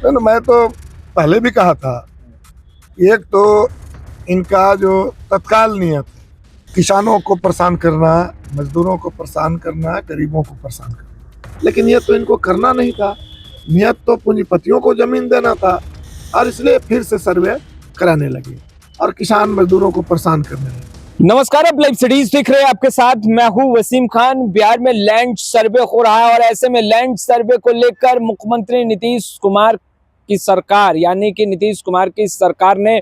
नहीं, मैं तो पहले भी कहा था, एक तो इनका जो तत्काल नियत है, किसानों को परेशान करना, मजदूरों को परेशान करना, गरीबों को परेशान करना, लेकिन ये तो इनको करना नहीं था। नियत तो पूंजीपतियों को जमीन देना था, और इसलिए फिर से सर्वे कराने लगे और किसान मजदूरों को परेशान करने लगे। नमस्कार, आप लाइव सिटीज देख रहे हैं। आपके साथ मैं हूं वसीम खान। बिहार में लैंड सर्वे हो रहा है और ऐसे में लैंड सर्वे को लेकर मुख्यमंत्री नीतीश कुमार की सरकार यानी कि नीतीश कुमार की सरकार ने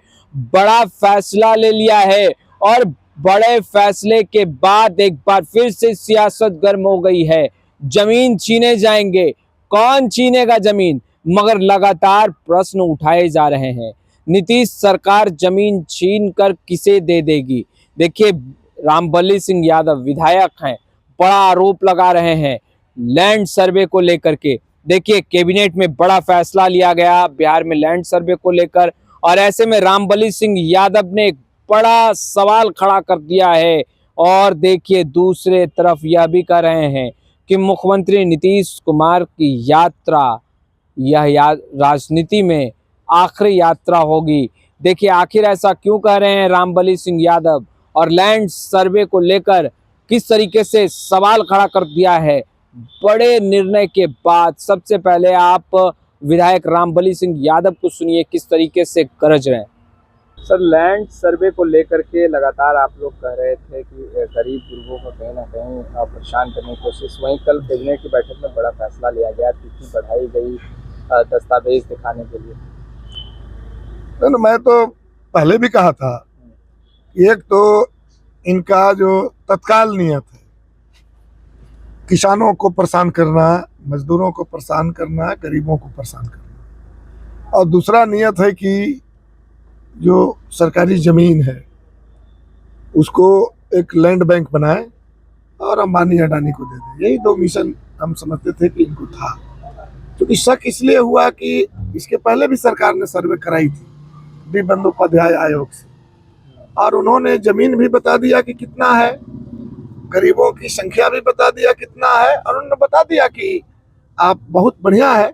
बड़ा फैसला ले लिया है और बड़े फैसले के बाद एक बार फिर से सियासत गर्म हो गई है। जमीन छीने जाएंगे, कौन छीनेगा जमीन? मगर लगातार प्रश्न उठाए जा रहे हैं, नीतीश सरकार जमीन छीन कर किसे दे देगी? देखिए, रामबली सिंह यादव विधायक हैं, बड़ा आरोप लगा रहे हैं लैंड सर्वे को लेकर के। देखिए, कैबिनेट में बड़ा फैसला लिया गया बिहार में लैंड सर्वे को लेकर, और ऐसे में रामबली सिंह यादव ने एक बड़ा सवाल खड़ा कर दिया है। और देखिए, दूसरे तरफ यह भी कह रहे हैं कि मुख्यमंत्री नीतीश कुमार की यात्रा यह राजनीति में आखिरी यात्रा होगी। देखिए, आखिर ऐसा क्यों कह रहे हैं रामबली सिंह यादव, और लैंड सर्वे को लेकर किस तरीके से सवाल खड़ा कर दिया है बड़े निर्णय के बाद। सबसे पहले आप विधायक रामबली सिंह यादव को सुनिए किस तरीके से गरज रहे हैं। सर, लैंड सर्वे को लेकर के लगातार आप लोग कह रहे थे कि गरीब गुरबों को कहीं ना कहीं परेशान करने की कोशिश, वहीं कल कैबिनेट की बैठक में बड़ा फैसला लिया गया, तिथि बढ़ाई गई दस्तावेज दिखाने के लिए। नहीं, मैं तो पहले भी कहा था, एक तो इनका जो तत्काल नियत है, किसानों को परेशान करना, मजदूरों को परेशान करना, गरीबों को परेशान करना, और दूसरा नियत है कि जो सरकारी ज़मीन है उसको एक लैंड बैंक बनाए और अंबानी अडानी को दे दे। यही दो मिशन हम समझते थे कि इनको था। क्योंकि शक इसलिए हुआ कि इसके पहले भी सरकार ने सर्वे कराई थी डी बंदोपाध्याय आयोग से, और उन्होंने जमीन भी बता दिया कि कितना है, गरीबों की संख्या भी बता दिया कितना है, और उन्होंने बता दिया कि आप बहुत बढ़िया है,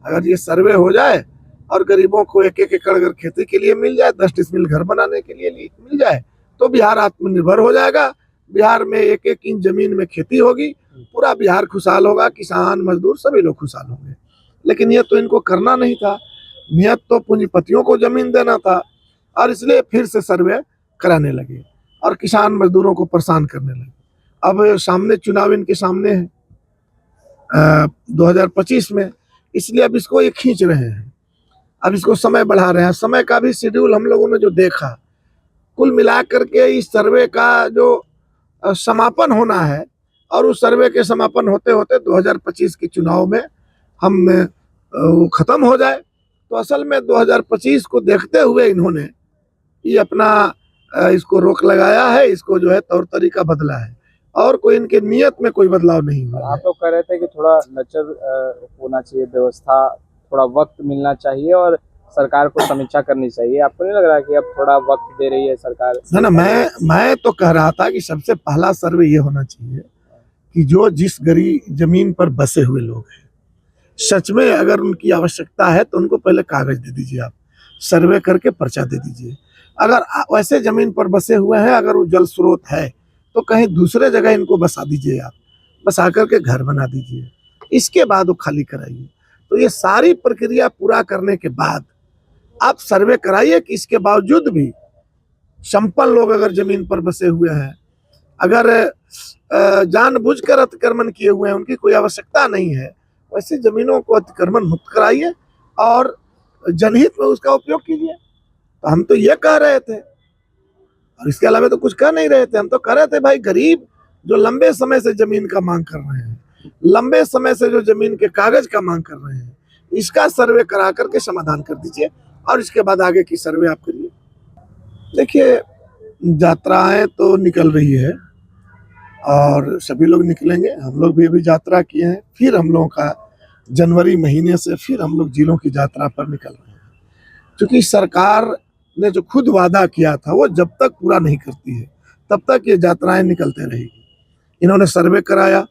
अगर ये सर्वे हो जाए और गरीबों को एक एक एकड़ अगर खेती के लिए मिल जाए, 10 डिसमिल घर बनाने के लिए मिल जाए, तो बिहार आत्मनिर्भर हो जाएगा। बिहार में एक एक इंच जमीन में खेती होगी, पूरा बिहार खुशहाल होगा, किसान मजदूर सभी लोग खुशहाल होंगे। लेकिन ये तो इनको करना नहीं था। नियत तो पूंजीपतियों को जमीन देना था, और इसलिए फिर से सर्वे कराने लगे और किसान मजदूरों को परेशान करने लगे। अब सामने चुनाव इनके सामने है 2025 में, इसलिए अब इसको ये खींच रहे हैं, अब इसको समय बढ़ा रहे हैं। समय का भी शेड्यूल हम लोगों ने जो देखा, कुल मिलाकर के इस सर्वे का जो समापन होना है, और उस सर्वे के समापन होते होते 2025 के चुनाव में हम वो ख़त्म हो जाए। तो असल में 2025 को देखते हुए इन्होंने ये अपना इसको रोक लगाया है, इसको जो है तौर तरीका बदला है, और कोई इनके नियत में कोई बदलाव नहीं हुआ। आप लोग कह रहे थे कि थोड़ा लचर होना चाहिए व्यवस्था, थोड़ा वक्त मिलना चाहिए और सरकार को समीक्षा करनी चाहिए। आपको नहीं लग रहा कि अब थोड़ा वक्त दे रही है सरकार? ना, मैं तो कह रहा था कि सबसे पहला सर्वे ये होना चाहिए कि जो जिस गरीब जमीन पर बसे हुए लोग हैं, सच में अगर उनकी आवश्यकता है तो उनको पहले कागज दे दीजिए, आप सर्वे करके पर्चा दे दीजिए। अगर वैसे जमीन पर बसे हुए हैं, अगर वो जल स्रोत है, तो कहीं दूसरे जगह इनको बसा दीजिए, आप बसा करके घर बना दीजिए, इसके बाद वो खाली कराइए। तो ये सारी प्रक्रिया पूरा करने के बाद आप सर्वे कराइए कि इसके बावजूद भी संपन्न लोग अगर जमीन पर बसे हुए हैं, अगर जानबूझकर अतिक्रमण किए हुए हैं, उनकी कोई आवश्यकता नहीं है, वैसे जमीनों को अतिक्रमण मुक्त कराइए और जनहित में उसका उपयोग कीजिए। तो हम तो ये कह रहे थे, और इसके अलावा तो कुछ कह नहीं रहे थे। हम तो कह रहे थे भाई, गरीब जो लंबे समय से जमीन का मांग कर रहे हैं, लंबे समय से जो जमीन के कागज का मांग कर रहे हैं, इसका सर्वे करा करके समाधान कर दीजिए, और इसके बाद आगे की सर्वे आप करिए। देखिए, यात्राएं तो निकल रही है और सभी लोग निकलेंगे, हम लोग भी अभी यात्रा किए हैं, फिर हम लोगों का जनवरी महीने से फिर हम लोग जिलों की यात्रा पर निकल रहे हैं। क्योंकि सरकार ने जो खुद वादा किया था वो जब तक पूरा नहीं करती है तब तक ये यात्राएं निकलते रहेगी। इन्होंने सर्वे कराया,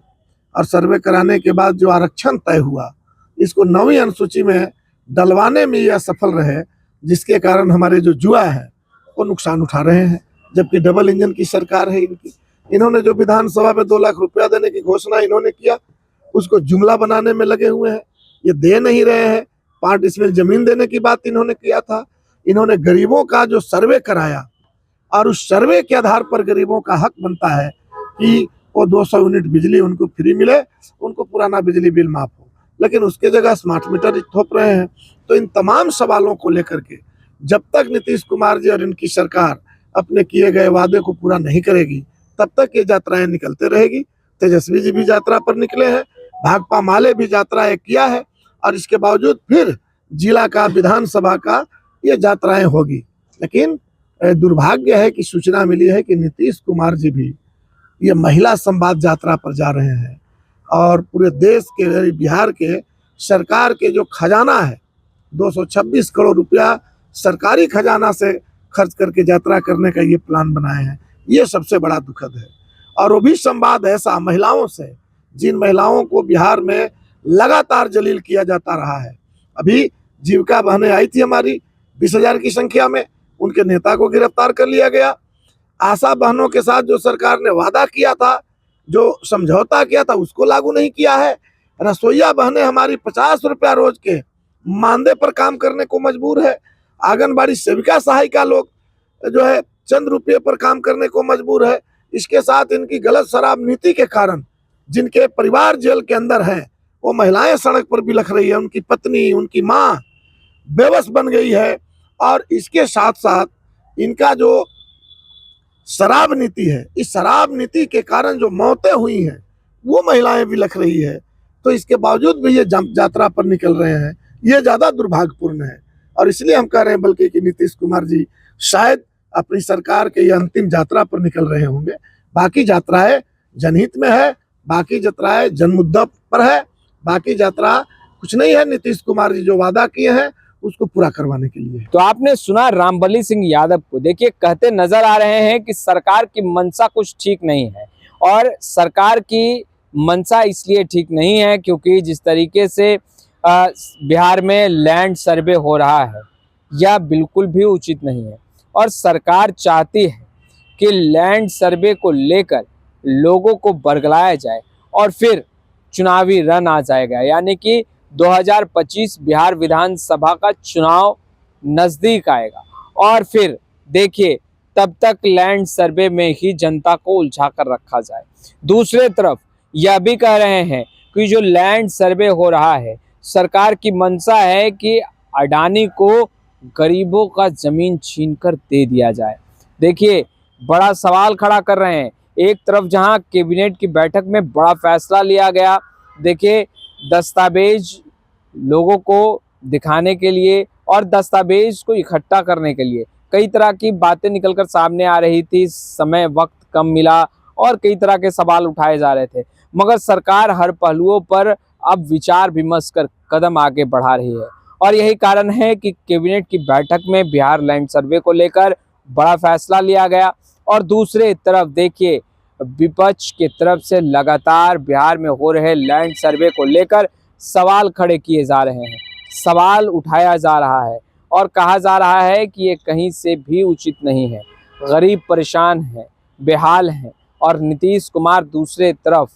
और सर्वे कराने के बाद जो आरक्षण तय हुआ, इसको 9वीं अनुसूची में डलवाने में ये असफल रहे, जिसके कारण हमारे जो युवा है वो नुकसान उठा रहे हैं। जबकि डबल इंजन की सरकार है इनकी। इन्होंने जो विधानसभा में 2 लाख रुपया देने की घोषणा इन्होंने किया, उसको जुमला बनाने में लगे हुए हैं। ये दे नहीं रहे हैं। 5 डिसमिल जमीन देने की बात इन्होंने किया था। इन्होंने गरीबों का जो सर्वे कराया और उस सर्वे के आधार पर गरीबों का हक बनता है कि वो 200 यूनिट बिजली उनको फ्री मिले, उनको पुराना बिजली बिल माफ हो, लेकिन उसके जगह स्मार्ट मीटर थोप रहे हैं। तो इन तमाम सवालों को लेकर के जब तक नीतीश कुमार जी और इनकी सरकार अपने किए गए वादे को पूरा नहीं करेगी, तब तक ये यात्राएं निकलते रहेगी। तेजस्वी जी भी यात्रा पर निकले हैं, भाकपा माले भी यात्राएं किया है, और इसके बावजूद फिर जिला का, विधानसभा का ये यात्राएं होगी। लेकिन दुर्भाग्य है कि सूचना मिली है कि नीतीश कुमार जी भी ये महिला संवाद यात्रा पर जा रहे हैं, और पूरे देश के, बिहार के सरकार के जो खजाना है 226 करोड़ रुपया सरकारी खजाना से खर्च करके यात्रा करने का ये प्लान बनाए हैं। ये सबसे बड़ा दुखद है। और वो भी संवाद ऐसा महिलाओं से, जिन महिलाओं को बिहार में लगातार जलील किया जाता रहा है। अभी जीविका बहनें आई थी हमारी 20,000 की संख्या में, उनके नेता को गिरफ्तार कर लिया गया। आशा बहनों के साथ जो सरकार ने वादा किया था, जो समझौता किया था, उसको लागू नहीं किया है। रसोईया बहनें हमारी 50 रुपया रोज के मानदेय पर काम करने को मजबूर है। आंगनबाड़ी सेविका सहायिका लोग जो है चंद रुपये पर काम करने को मजबूर है। इसके साथ इनकी गलत शराब नीति के कारण जिनके परिवार जेल के अंदर हैं, वो महिलाएं सड़क पर बिलख रही है, उनकी पत्नी, उनकी माँ बेबस बन गई है। और इसके साथ साथ इनका जो शराब नीति है, इस शराब नीति के कारण जो मौतें हुई हैं वो महिलाएं बिलख रही है। तो इसके बावजूद भी ये यात्रा पर निकल रहे हैं, ये ज्यादा दुर्भाग्यपूर्ण है। और इसलिए हम कह रहे हैं बल्कि कि नीतीश कुमार जी शायद अपनी सरकार के ये अंतिम यात्रा पर निकल रहे होंगे। बाकी यात्राएं जनहित में है, बाकी यात्राएं जन मुद्दा पर है, बाकी यात्रा कुछ नहीं है। नीतीश कुमार जी जो वादा किए हैं उसको पूरा करवाने के लिए। तो आपने सुना रामबली सिंह यादव को। देखिए, कहते नजर आ रहे हैं कि सरकार की मंशा कुछ ठीक नहीं है, और सरकार की मंशा इसलिए ठीक नहीं है क्योंकि जिस तरीके से बिहार में लैंड सर्वे हो रहा है, यह बिल्कुल भी उचित नहीं है। और सरकार चाहती है कि लैंड सर्वे को लेकर लोगों को बरगलाया जाए और फिर चुनावी रन आ जाएगा। यानी कि 2025 बिहार विधानसभा का चुनाव नजदीक आएगा, और फिर देखिए तब तक लैंड सर्वे में ही जनता को उलझा कर रखा जाए। दूसरे तरफ यह भी कह रहे हैं कि जो लैंड सर्वे हो रहा है, सरकार की मंशा है कि अडानी को गरीबों का जमीन छीनकर दे दिया जाए। देखिए, बड़ा सवाल खड़ा कर रहे हैं। एक तरफ जहां कैबिनेट की बैठक में बड़ा फैसला लिया गया, देखिए दस्तावेज लोगों को दिखाने के लिए और दस्तावेज को इकट्ठा करने के लिए कई तरह की बातें निकलकर सामने आ रही थी। समय वक्त कम मिला और कई तरह के सवाल उठाए जा रहे थे, मगर सरकार हर पहलुओं पर अब विचार विमर्श कर कदम आगे बढ़ा रही है। और यही कारण है कि कैबिनेट की बैठक में बिहार लैंड सर्वे को लेकर बड़ा फैसला लिया गया। और दूसरे तरफ देखिए, विपक्ष की तरफ से लगातार बिहार में हो रहे लैंड सर्वे को लेकर सवाल खड़े किए जा रहे हैं, सवाल उठाया जा रहा है और कहा जा रहा है कि ये कहीं से भी उचित नहीं है। गरीब परेशान हैं, बेहाल हैं, और नीतीश कुमार दूसरे तरफ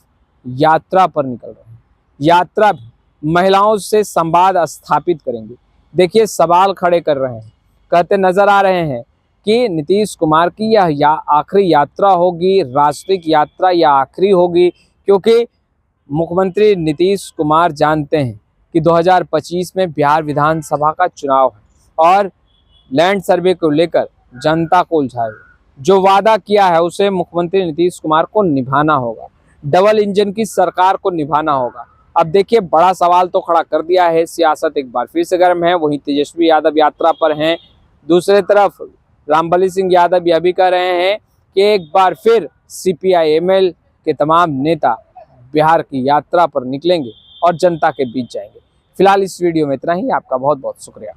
यात्रा पर निकल रहे हैं। यात्रा भी महिलाओं से संवाद स्थापित करेंगे। देखिए, सवाल खड़े कर रहे हैं, कहते नजर आ रहे हैं कि नीतीश कुमार की यह आखिरी यात्रा होगी, राष्ट्रीय यात्रा यह आखिरी होगी, क्योंकि मुख्यमंत्री नीतीश कुमार जानते हैं कि 2025 में बिहार विधानसभा का चुनाव है और लैंड सर्वे को लेकर जनता को उलझाएगा। जो वादा किया है उसे मुख्यमंत्री नीतीश कुमार को निभाना होगा, डबल इंजन की सरकार को निभाना होगा। अब देखिए, बड़ा सवाल तो खड़ा कर दिया है, सियासत एक बार फिर से गर्म है। वहीं तेजस्वी यादव यात्रा पर हैं, दूसरे तरफ रामबली सिंह यादव यह भी कह रहे हैं कि एक बार फिर CPI-ML के तमाम नेता बिहार की यात्रा पर निकलेंगे और जनता के बीच जाएंगे। फिलहाल इस वीडियो में इतना ही। आपका बहुत बहुत शुक्रिया।